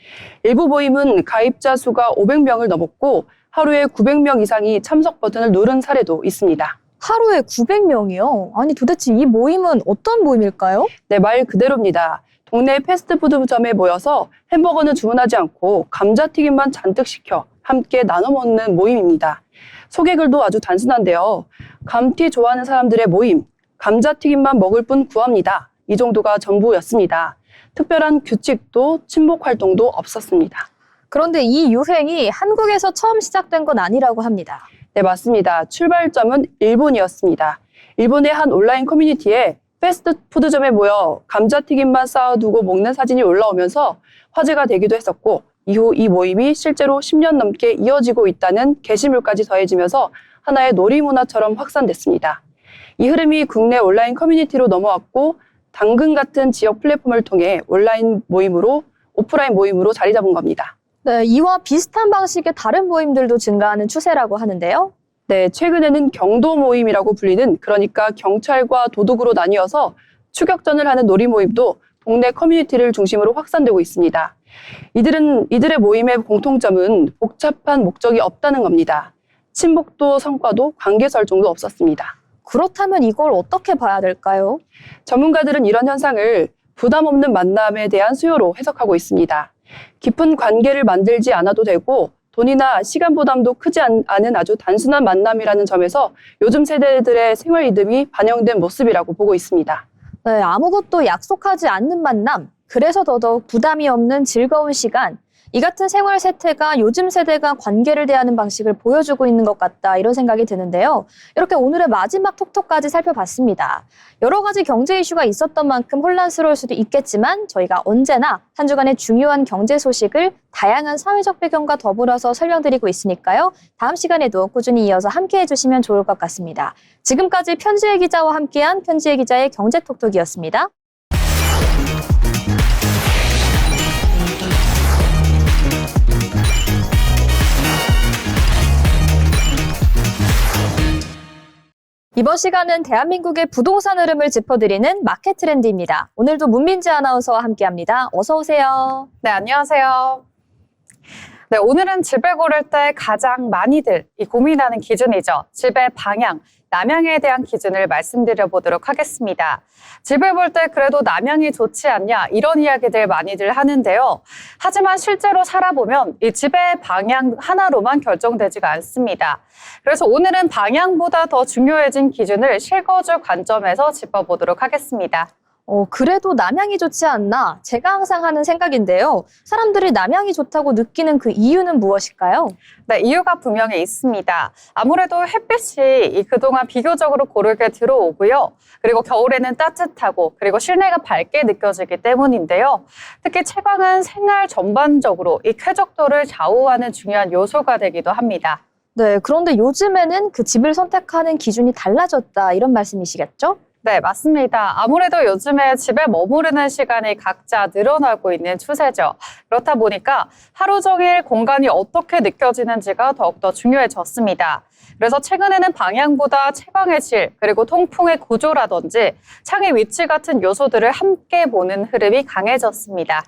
일부 모임은 가입자 수가 500명을 넘었고 하루에 900명 이상이 참석 버튼을 누른 사례도 있습니다. 하루에 900명이요? 아니 도대체 이 모임은 어떤 모임일까요? 네, 말 그대로입니다. 동네 패스트푸드점에 모여서 햄버거는 주문하지 않고 감자튀김만 잔뜩 시켜 함께 나눠 먹는 모임입니다. 소개글도 아주 단순한데요. 감튀 좋아하는 사람들의 모임, 감자튀김만 먹을 뿐 구합니다. 이 정도가 전부였습니다. 특별한 규칙도 친목 활동도 없었습니다. 그런데 이 유행이 한국에서 처음 시작된 건 아니라고 합니다. 네, 맞습니다. 출발점은 일본이었습니다. 일본의 한 온라인 커뮤니티에 패스트푸드점에 모여 감자튀김만 쌓아두고 먹는 사진이 올라오면서 화제가 되기도 했었고 이후 이 모임이 실제로 10년 넘게 이어지고 있다는 게시물까지 더해지면서 하나의 놀이문화처럼 확산됐습니다. 이 흐름이 국내 온라인 커뮤니티로 넘어왔고 당근 같은 지역 플랫폼을 통해 오프라인 모임으로 자리 잡은 겁니다. 네, 이와 비슷한 방식의 다른 모임들도 증가하는 추세라고 하는데요. 네, 최근에는 경도 모임이라고 불리는 그러니까 경찰과 도둑으로 나뉘어서 추격전을 하는 놀이 모임도 동네 커뮤니티를 중심으로 확산되고 있습니다. 이들의 모임의 공통점은 복잡한 목적이 없다는 겁니다. 친목도 성과도 관계 설정도 없었습니다. 그렇다면 이걸 어떻게 봐야 될까요? 전문가들은 이런 현상을 부담 없는 만남에 대한 수요로 해석하고 있습니다. 깊은 관계를 만들지 않아도 되고 돈이나 시간 부담도 크지 않은 아주 단순한 만남이라는 점에서 요즘 세대들의 생활 리듬이 반영된 모습이라고 보고 있습니다. 네, 아무것도 약속하지 않는 만남, 그래서 더더욱 부담이 없는 즐거운 시간, 이 같은 생활 세태가 요즘 세대가 관계를 대하는 방식을 보여주고 있는 것 같다 이런 생각이 드는데요. 이렇게 오늘의 마지막 톡톡까지 살펴봤습니다. 여러 가지 경제 이슈가 있었던 만큼 혼란스러울 수도 있겠지만 저희가 언제나 한 주간의 중요한 경제 소식을 다양한 사회적 배경과 더불어서 설명드리고 있으니까요. 다음 시간에도 꾸준히 이어서 함께해 주시면 좋을 것 같습니다. 지금까지 편지의 기자와 함께한 편지의 기자의 경제톡톡이었습니다. 이번 시간은 대한민국의 부동산 흐름을 짚어드리는 마켓 트렌드입니다. 오늘도 문민지 아나운서와 함께합니다. 어서 오세요. 네, 안녕하세요. 네, 오늘은 집을 고를 때 가장 많이들 고민하는 기준이죠. 집의 방향, 남향에 대한 기준을 말씀드려 보도록 하겠습니다. 집을 볼 때 그래도 남향이 좋지 않냐 이런 이야기들 많이들 하는데요. 하지만 실제로 살아보면 이 집의 방향 하나로만 결정되지가 않습니다. 그래서 오늘은 방향보다 더 중요해진 기준을 실거주 관점에서 짚어보도록 하겠습니다. 그래도 남향이 좋지 않나? 제가 항상 하는 생각인데요. 사람들이 남향이 좋다고 느끼는 그 이유는 무엇일까요? 네, 이유가 분명히 있습니다. 아무래도 햇빛이 그동안 비교적으로 고르게 들어오고요. 그리고 겨울에는 따뜻하고 그리고 실내가 밝게 느껴지기 때문인데요. 특히 채광은 생활 전반적으로 이 쾌적도를 좌우하는 중요한 요소가 되기도 합니다. 네, 그런데 요즘에는 그 집을 선택하는 기준이 달라졌다 이런 말씀이시겠죠? 네, 맞습니다. 아무래도 요즘에 집에 머무르는 시간이 각자 늘어나고 있는 추세죠. 그렇다 보니까 하루 종일 공간이 어떻게 느껴지는지가 더욱더 중요해졌습니다. 그래서 최근에는 방향보다 채광의 질, 그리고 통풍의 구조라든지 창의 위치 같은 요소들을 함께 보는 흐름이 강해졌습니다.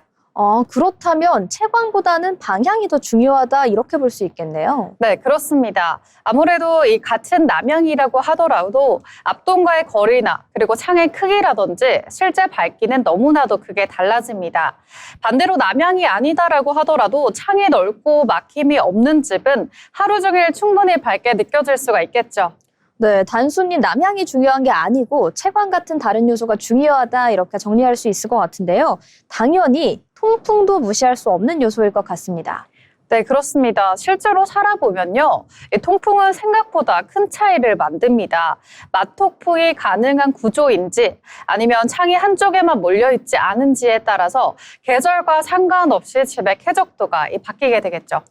그렇다면 채광보다는 방향이 더 중요하다 이렇게 볼 수 있겠네요. 네, 그렇습니다. 아무래도 이 같은 남향이라고 하더라도 앞동과의 거리나 그리고 창의 크기라든지 실제 밝기는 너무나도 크게 달라집니다. 반대로 남향이 아니다라고 하더라도 창이 넓고 막힘이 없는 집은 하루 종일 충분히 밝게 느껴질 수가 있겠죠. 네, 단순히 남향이 중요한 게 아니고 채광 같은 다른 요소가 중요하다 이렇게 정리할 수 있을 것 같은데요. 당연히 통풍도 무시할 수 없는 요소일 것 같습니다. 네, 그렇습니다. 실제로 살아보면요. 이 통풍은 생각보다 큰 차이를 만듭니다. 맞통풍이 가능한 구조인지 아니면 창이 한쪽에만 몰려있지 않은지에 따라서 계절과 상관없이 집의 쾌적도가 바뀌게 되겠죠.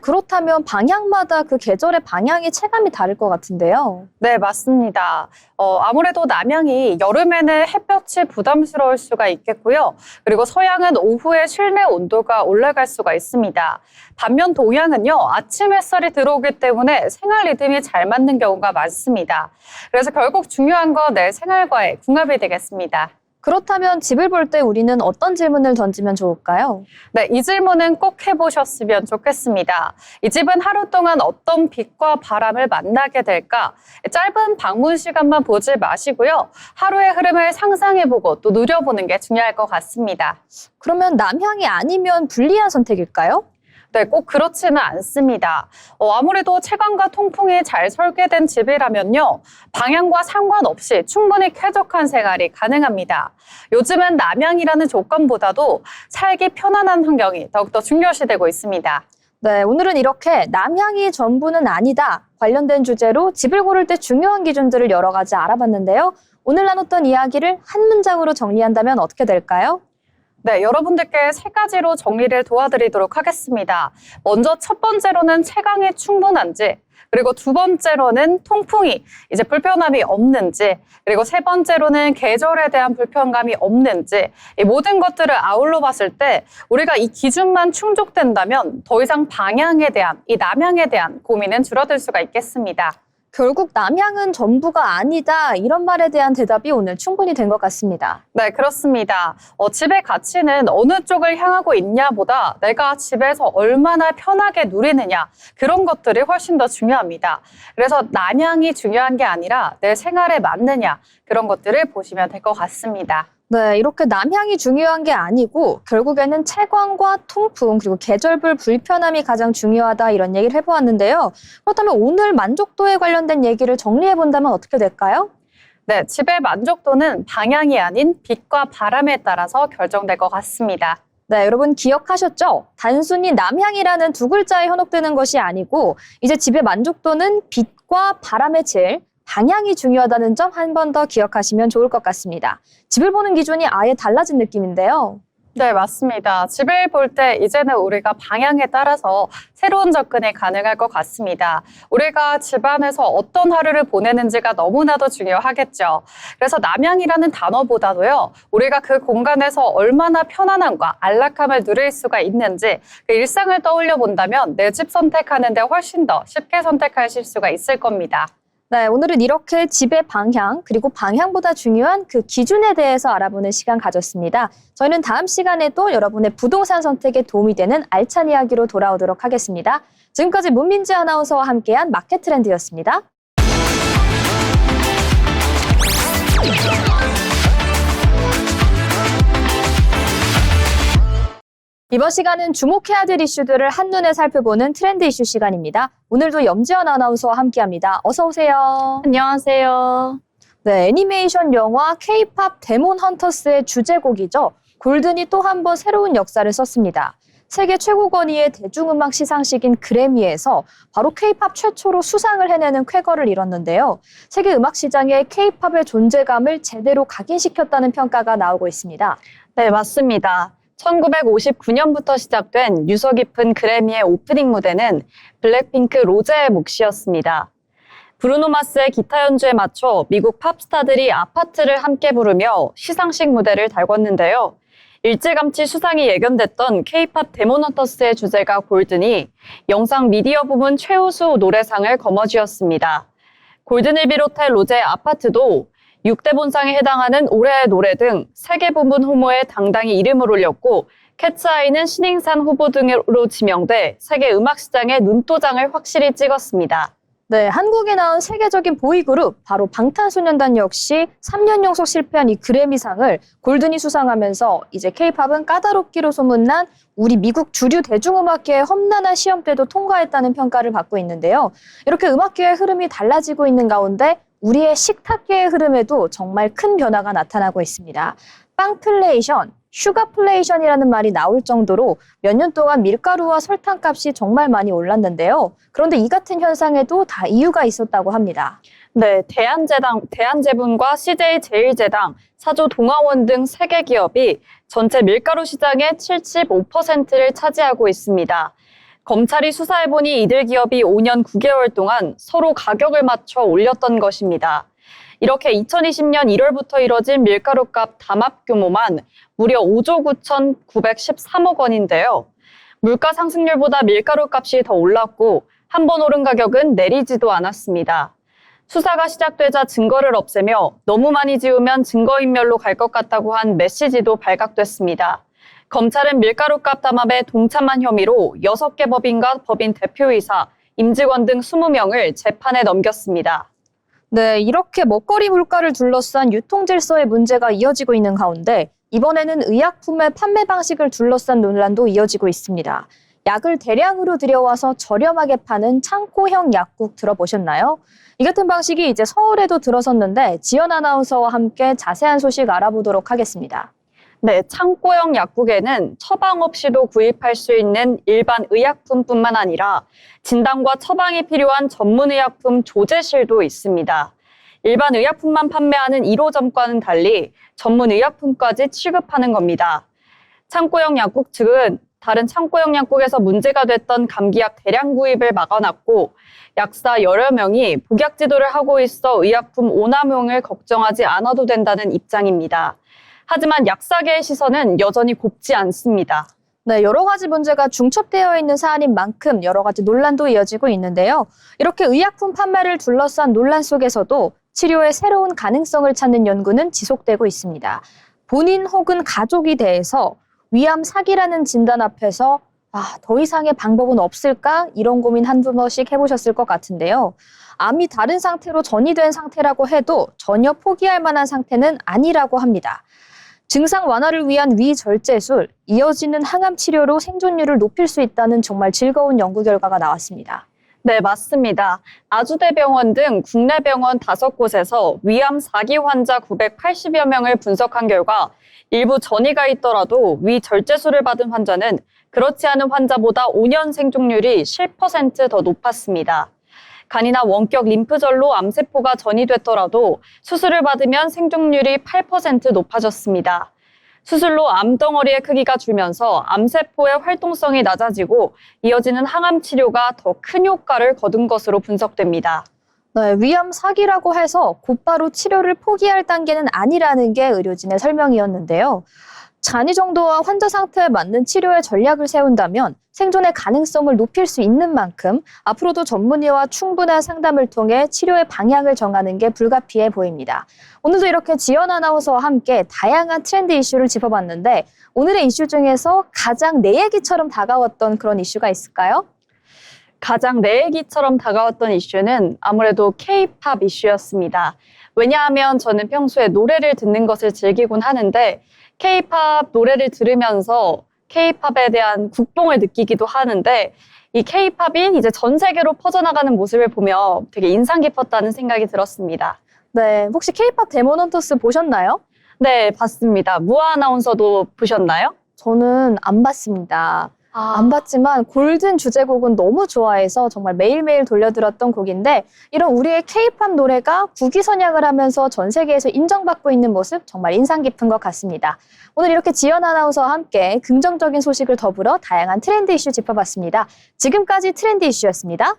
그렇다면 방향마다 그 계절의 방향이 체감이 다를 것 같은데요. 네, 맞습니다. 아무래도 남향이 여름에는 햇볕이 부담스러울 수가 있겠고요. 그리고 서향은 오후에 실내 온도가 올라갈 수가 있습니다. 반면 동향은요, 아침 햇살이 들어오기 때문에 생활 리듬이 잘 맞는 경우가 많습니다. 그래서 결국 중요한 건 내 생활과의 궁합이 되겠습니다. 그렇다면 집을 볼 때 우리는 어떤 질문을 던지면 좋을까요? 네, 이 질문은 꼭 해보셨으면 좋겠습니다. 이 집은 하루 동안 어떤 빛과 바람을 만나게 될까? 짧은 방문 시간만 보지 마시고요. 하루의 흐름을 상상해보고 또 누려보는 게 중요할 것 같습니다. 그러면 남향이 아니면 불리한 선택일까요? 네, 꼭 그렇지는 않습니다. 아무래도 채광과 통풍이 잘 설계된 집이라면요. 방향과 상관없이 충분히 쾌적한 생활이 가능합니다. 요즘은 남향이라는 조건보다도 살기 편안한 환경이 더욱더 중요시되고 있습니다. 네, 오늘은 이렇게 남향이 전부는 아니다 관련된 주제로 집을 고를 때 중요한 기준들을 여러 가지 알아봤는데요. 오늘 나눴던 이야기를 한 문장으로 정리한다면 어떻게 될까요? 네, 여러분들께 세 가지로 정리를 도와드리도록 하겠습니다. 먼저 첫 번째로는 채광이 충분한지, 그리고 두 번째로는 통풍이 이제 불편함이 없는지, 그리고 세 번째로는 계절에 대한 불편감이 없는지, 이 모든 것들을 아울러 봤을 때 우리가 이 기준만 충족된다면 더 이상 방향에 대한, 이 남향에 대한 고민은 줄어들 수가 있겠습니다. 결국 남향은 전부가 아니다 이런 말에 대한 대답이 오늘 충분히 된 것 같습니다. 네, 그렇습니다. 집의 가치는 어느 쪽을 향하고 있냐보다 내가 집에서 얼마나 편하게 누리느냐 그런 것들이 훨씬 더 중요합니다. 그래서 남향이 중요한 게 아니라 내 생활에 맞느냐 그런 것들을 보시면 될 것 같습니다. 네, 이렇게 남향이 중요한 게 아니고 결국에는 채광과 통풍 그리고 계절별 불편함이 가장 중요하다 이런 얘기를 해보았는데요. 그렇다면 오늘 만족도에 관련된 얘기를 정리해본다면 어떻게 될까요? 네, 집의 만족도는 방향이 아닌 빛과 바람에 따라서 결정될 것 같습니다. 네, 여러분 기억하셨죠? 단순히 남향이라는 두 글자에 현혹되는 것이 아니고 이제 집의 만족도는 빛과 바람의 질, 방향이 중요하다는 점 한 번 더 기억하시면 좋을 것 같습니다. 집을 보는 기준이 아예 달라진 느낌인데요. 네, 맞습니다. 집을 볼 때 이제는 우리가 방향에 따라서 새로운 접근이 가능할 것 같습니다. 우리가 집 안에서 어떤 하루를 보내는지가 너무나도 중요하겠죠. 그래서 남향이라는 단어보다도요, 우리가 그 공간에서 얼마나 편안함과 안락함을 누릴 수가 있는지 그 일상을 떠올려 본다면 내 집 선택하는 데 훨씬 더 쉽게 선택하실 수가 있을 겁니다. 네, 오늘은 이렇게 집의 방향 그리고 방향보다 중요한 그 기준에 대해서 알아보는 시간 가졌습니다. 저희는 다음 시간에도 여러분의 부동산 선택에 도움이 되는 알찬 이야기로 돌아오도록 하겠습니다. 지금까지 문민지 아나운서와 함께한 마켓 트렌드였습니다. 이번 시간은 주목해야 될 이슈들을 한눈에 살펴보는 트렌드 이슈 시간입니다. 오늘도 염지연 아나운서와 함께합니다. 어서 오세요. 안녕하세요. 네, 애니메이션 영화 K-팝 데몬 헌터스의 주제곡이죠. 골든이 또 한 번 새로운 역사를 썼습니다. 세계 최고 권위의 대중음악 시상식인 그래미에서 바로 K-팝 최초로 수상을 해내는 쾌거를 이뤘는데요. 세계 음악 시장에 K-팝의 존재감을 제대로 각인시켰다는 평가가 나오고 있습니다. 네, 맞습니다. 1959년부터 시작된 유서 깊은 그래미의 오프닝 무대는 블랙핑크 로제의 몫이었습니다. 브루노 마스의 기타 연주에 맞춰 미국 팝스타들이 아파트를 함께 부르며 시상식 무대를 달궜는데요. 일찌감치 수상이 예견됐던 K-팝 데몬 헌터스의 주제가 골든이 영상 미디어 부문 최우수 노래상을 거머쥐었습니다. 골든을 비롯해 로제의 아파트도 6대 본상에 해당하는 올해의 노래 등 3개 부문 후보에 당당히 이름을 올렸고 캣츠아이는 신인상 후보 등으로 지명돼 세계 음악 시장의 눈도장을 확실히 찍었습니다. 네, 한국에 나온 세계적인 보이그룹 바로 방탄소년단 역시 3년 연속 실패한 이 그래미상을 골든이 수상하면서 이제 K-팝은 까다롭기로 소문난 우리 미국 주류 대중음악계의 험난한 시험대도 통과했다는 평가를 받고 있는데요. 이렇게 음악계의 흐름이 달라지고 있는 가운데 우리의 식탁계의 흐름에도 정말 큰 변화가 나타나고 있습니다. 빵플레이션, 슈가플레이션이라는 말이 나올 정도로 몇 년 동안 밀가루와 설탕 값이 정말 많이 올랐는데요. 그런데 이 같은 현상에도 다 이유가 있었다고 합니다. 네, 대한제분과 CJ제일제당, 사조동아원 등 세계 기업이 전체 밀가루 시장의 75%를 차지하고 있습니다. 검찰이 수사해보니 이들 기업이 5년 9개월 동안 서로 가격을 맞춰 올렸던 것입니다. 이렇게 2020년 1월부터 이뤄진 밀가루값 담합 규모만 무려 5조 9,913억 원인데요. 물가 상승률보다 밀가루값이 더 올랐고 한 번 오른 가격은 내리지도 않았습니다. 수사가 시작되자 증거를 없애며 너무 많이 지우면 증거인멸로 갈 것 같다고 한 메시지도 발각됐습니다. 검찰은 밀가루값 담합에 동참한 혐의로 6개 법인과 법인 대표이사, 임직원 등 20명을 재판에 넘겼습니다. 네, 이렇게 먹거리 물가를 둘러싼 유통 질서의 문제가 이어지고 있는 가운데 이번에는 의약품의 판매 방식을 둘러싼 논란도 이어지고 있습니다. 약을 대량으로 들여와서 저렴하게 파는 창고형 약국 들어보셨나요? 이 같은 방식이 이제 서울에도 들어섰는데 지연 아나운서와 함께 자세한 소식 알아보도록 하겠습니다. 네, 창고형 약국에는 처방 없이도 구입할 수 있는 일반 의약품뿐만 아니라 진단과 처방이 필요한 전문의약품 조제실도 있습니다. 일반 의약품만 판매하는 1호점과는 달리 전문의약품까지 취급하는 겁니다. 창고형 약국 측은 다른 창고형 약국에서 문제가 됐던 감기약 대량 구입을 막아놨고 약사 여러 명이 복약 지도를 하고 있어 의약품 오남용을 걱정하지 않아도 된다는 입장입니다. 하지만 약사계의 시선은 여전히 곱지 않습니다. 네, 여러 가지 문제가 중첩되어 있는 사안인 만큼 여러 가지 논란도 이어지고 있는데요. 이렇게 의약품 판매를 둘러싼 논란 속에서도 치료의 새로운 가능성을 찾는 연구는 지속되고 있습니다. 본인 혹은 가족이 대해서 위암 사기라는 진단 앞에서 더 이상의 방법은 없을까? 이런 고민 한두 번씩 해보셨을 것 같은데요. 암이 다른 상태로 전이된 상태라고 해도 전혀 포기할 만한 상태는 아니라고 합니다. 증상 완화를 위한 위절제술, 이어지는 항암 치료로 생존율을 높일 수 있다는 정말 즐거운 연구 결과가 나왔습니다. 네, 맞습니다. 아주대병원 등 국내 병원 5곳에서 위암 4기 환자 980여 명을 분석한 결과 일부 전이가 있더라도 위절제술을 받은 환자는 그렇지 않은 환자보다 5년 생존율이 10% 더 높았습니다. 간이나 원격 림프절로 암세포가 전이됐더라도 수술을 받으면 생존율이 8% 높아졌습니다. 수술로 암덩어리의 크기가 줄면서 암세포의 활동성이 낮아지고 이어지는 항암 치료가 더 큰 효과를 거둔 것으로 분석됩니다. 네, 위암 사기라고 해서 곧바로 치료를 포기할 단계는 아니라는 게 의료진의 설명이었는데요. 잔이 정도와 환자 상태에 맞는 치료의 전략을 세운다면 생존의 가능성을 높일 수 있는 만큼 앞으로도 전문의와 충분한 상담을 통해 치료의 방향을 정하는 게 불가피해 보입니다. 오늘도 이렇게 지연 아나운서와 함께 다양한 트렌드 이슈를 짚어봤는데 오늘의 이슈 중에서 가장 내 얘기처럼 다가왔던 그런 이슈가 있을까요? 가장 내 얘기처럼 다가왔던 이슈는 아무래도 K-팝 이슈였습니다. 왜냐하면 저는 평소에 노래를 듣는 것을 즐기곤 하는데 K-팝 노래를 들으면서 K-팝에 대한 국뽕을 느끼기도 하는데 이 K-팝이 이제 전 세계로 퍼져나가는 모습을 보며 되게 인상 깊었다는 생각이 들었습니다. 네, 혹시 K-팝 데몬 헌터스 보셨나요? 네, 봤습니다. 무아 아나운서도 보셨나요? 저는 안 봤습니다. 안 봤지만 골든 주제곡은 너무 좋아해서 정말 매일매일 돌려들었던 곡인데 이런 우리의 K-팝 노래가 국위선양을 하면서 전 세계에서 인정받고 있는 모습 정말 인상 깊은 것 같습니다. 오늘 이렇게 지연 아나운서와 함께 긍정적인 소식을 더불어 다양한 트렌드 이슈 짚어봤습니다. 지금까지 트렌드 이슈였습니다.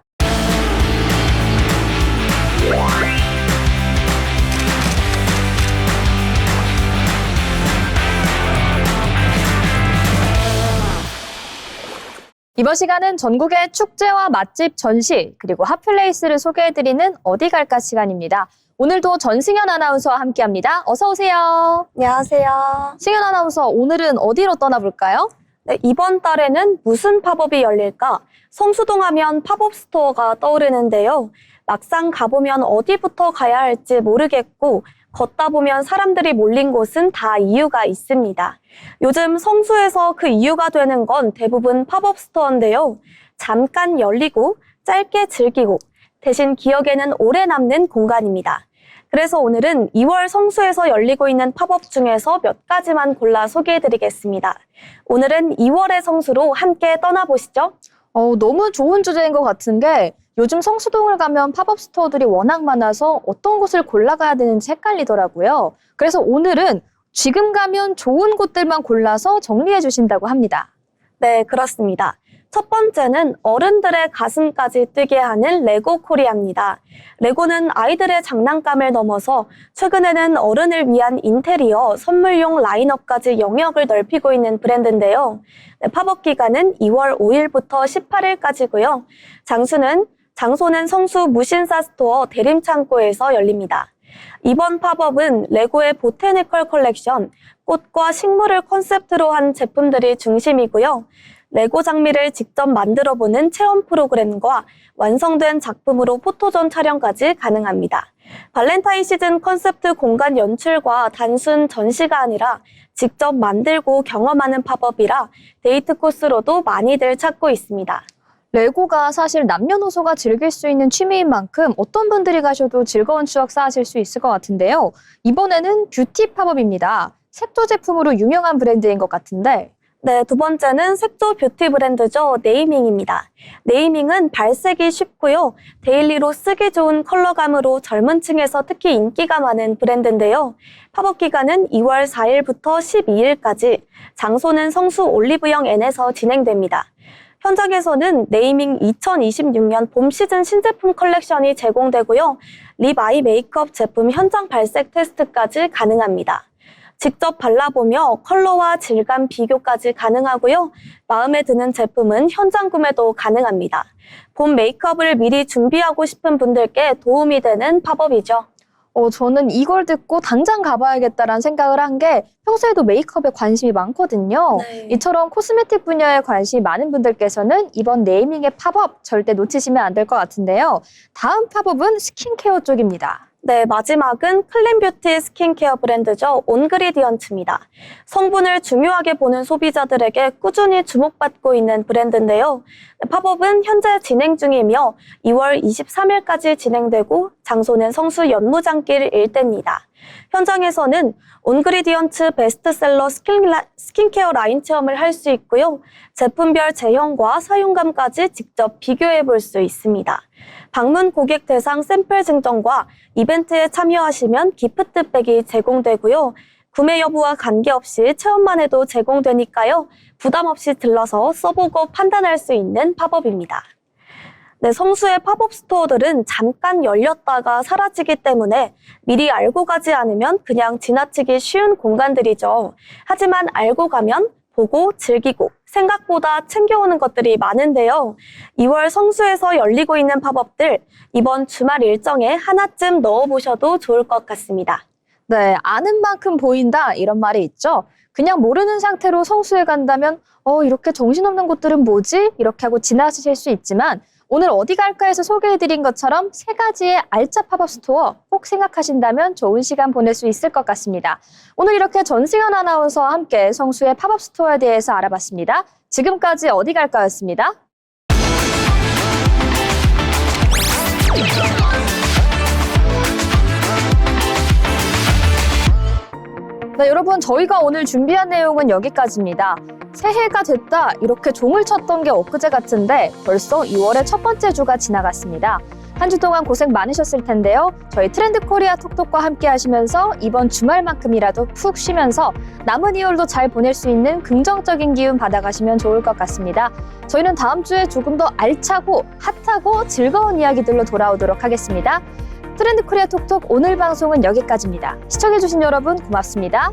이번 시간은 전국의 축제와 맛집 전시 그리고 핫플레이스를 소개해드리는 어디 갈까 시간입니다. 오늘도 전승현 아나운서와 함께합니다. 어서 오세요. 안녕하세요. 승현 아나운서 오늘은 어디로 떠나볼까요? 네, 이번 달에는 무슨 팝업이 열릴까? 성수동 하면 팝업 스토어가 떠오르는데요. 막상 가보면 어디부터 가야 할지 모르겠고 걷다 보면 사람들이 몰린 곳은 다 이유가 있습니다. 요즘 성수에서 그 이유가 되는 건 대부분 팝업 스토어인데요. 잠깐 열리고 짧게 즐기고 대신 기억에는 오래 남는 공간입니다. 그래서 오늘은 2월 성수에서 열리고 있는 팝업 중에서 몇 가지만 골라 소개해드리겠습니다. 오늘은 2월의 성수로 함께 떠나보시죠. 너무 좋은 주제인 것 같은 게 요즘 성수동을 가면 팝업 스토어들이 워낙 많아서 어떤 곳을 골라가야 되는지 헷갈리더라고요. 그래서 오늘은 지금 가면 좋은 곳들만 골라서 정리해 주신다고 합니다. 네, 그렇습니다. 첫 번째는 어른들의 가슴까지 뛰게 하는 레고 코리아입니다. 레고는 아이들의 장난감을 넘어서 최근에는 어른을 위한 인테리어, 선물용 라인업까지 영역을 넓히고 있는 브랜드인데요. 네, 팝업 기간은 2월 5일부터 18일까지고요. 장소는 성수 무신사 스토어 대림창고에서 열립니다. 이번 팝업은 레고의 보테니컬 컬렉션, 꽃과 식물을 컨셉트로 한 제품들이 중심이고요. 레고 장미를 직접 만들어보는 체험 프로그램과 완성된 작품으로 포토존 촬영까지 가능합니다. 발렌타인 시즌 컨셉트 공간 연출과 단순 전시가 아니라 직접 만들고 경험하는 팝업이라 데이트 코스로도 많이들 찾고 있습니다. 레고가 사실 남녀노소가 즐길 수 있는 취미인 만큼 어떤 분들이 가셔도 즐거운 추억 쌓으실 수 있을 것 같은데요. 이번에는 뷰티 팝업입니다. 색조 제품으로 유명한 브랜드인 것 같은데 네, 두 번째는 색조 뷰티 브랜드죠. 네이밍입니다. 네이밍은 발색이 쉽고요. 데일리로 쓰기 좋은 컬러감으로 젊은 층에서 특히 인기가 많은 브랜드인데요. 팝업 기간은 2월 4일부터 12일까지, 장소는 성수 올리브영 N에서 진행됩니다. 현장에서는 네이밍 2026년 봄 시즌 신제품 컬렉션이 제공되고요. 립 아이 메이크업 제품 현장 발색 테스트까지 가능합니다. 직접 발라보며 컬러와 질감 비교까지 가능하고요. 마음에 드는 제품은 현장 구매도 가능합니다. 봄 메이크업을 미리 준비하고 싶은 분들께 도움이 되는 팝업이죠. 저는 이걸 듣고 당장 가봐야겠다라는 생각을 한 게 평소에도 메이크업에 관심이 많거든요. 네. 이처럼 코스메틱 분야에 관심이 많은 분들께서는 이번 네이밍의 팝업 절대 놓치시면 안 될 것 같은데요. 다음 팝업은 스킨케어 쪽입니다. 네, 마지막은 클린뷰티 스킨케어 브랜드죠. 온그리디언츠입니다. 성분을 중요하게 보는 소비자들에게 꾸준히 주목받고 있는 브랜드인데요. 팝업은 현재 진행 중이며 2월 23일까지 진행되고 장소는 성수 연무장길 일대입니다. 현장에서는 온그리디언츠 베스트셀러 스킨케어 라인 체험을 할 수 있고요. 제품별 제형과 사용감까지 직접 비교해 볼 수 있습니다. 방문 고객 대상 샘플 증정과 이벤트에 참여하시면 기프트백이 제공되고요. 구매 여부와 관계없이 체험만 해도 제공되니까요. 부담 없이 들러서 써보고 판단할 수 있는 팝업입니다. 네, 성수의 팝업 스토어들은 잠깐 열렸다가 사라지기 때문에 미리 알고 가지 않으면 그냥 지나치기 쉬운 공간들이죠. 하지만 알고 가면 보고 즐기고 생각보다 챙겨오는 것들이 많은데요. 2월 성수에서 열리고 있는 팝업들 이번 주말 일정에 하나쯤 넣어보셔도 좋을 것 같습니다. 네, 아는 만큼 보인다 이런 말이 있죠. 그냥 모르는 상태로 성수에 간다면 이렇게 정신없는 곳들은 뭐지? 이렇게 하고 지나치실 수 있지만 오늘 어디 갈까 해서 소개해드린 것처럼 세 가지의 알짜 팝업 스토어 꼭 생각하신다면 좋은 시간 보낼 수 있을 것 같습니다. 오늘 이렇게 전승현 아나운서와 함께 성수의 팝업 스토어에 대해서 알아봤습니다. 지금까지 어디 갈까였습니다. 네, 여러분 저희가 오늘 준비한 내용은 여기까지입니다. 새해가 됐다 이렇게 종을 쳤던 게 엊그제 같은데 벌써 2월의 첫 번째 주가 지나갔습니다. 한 주 동안 고생 많으셨을 텐데요. 저희 트렌드 코리아 톡톡과 함께 하시면서 이번 주말만큼이라도 푹 쉬면서 남은 2월도 잘 보낼 수 있는 긍정적인 기운 받아가시면 좋을 것 같습니다. 저희는 다음 주에 조금 더 알차고 핫하고 즐거운 이야기들로 돌아오도록 하겠습니다. 트렌드 코리아 톡톡 오늘 방송은 여기까지입니다. 시청해주신 여러분 고맙습니다.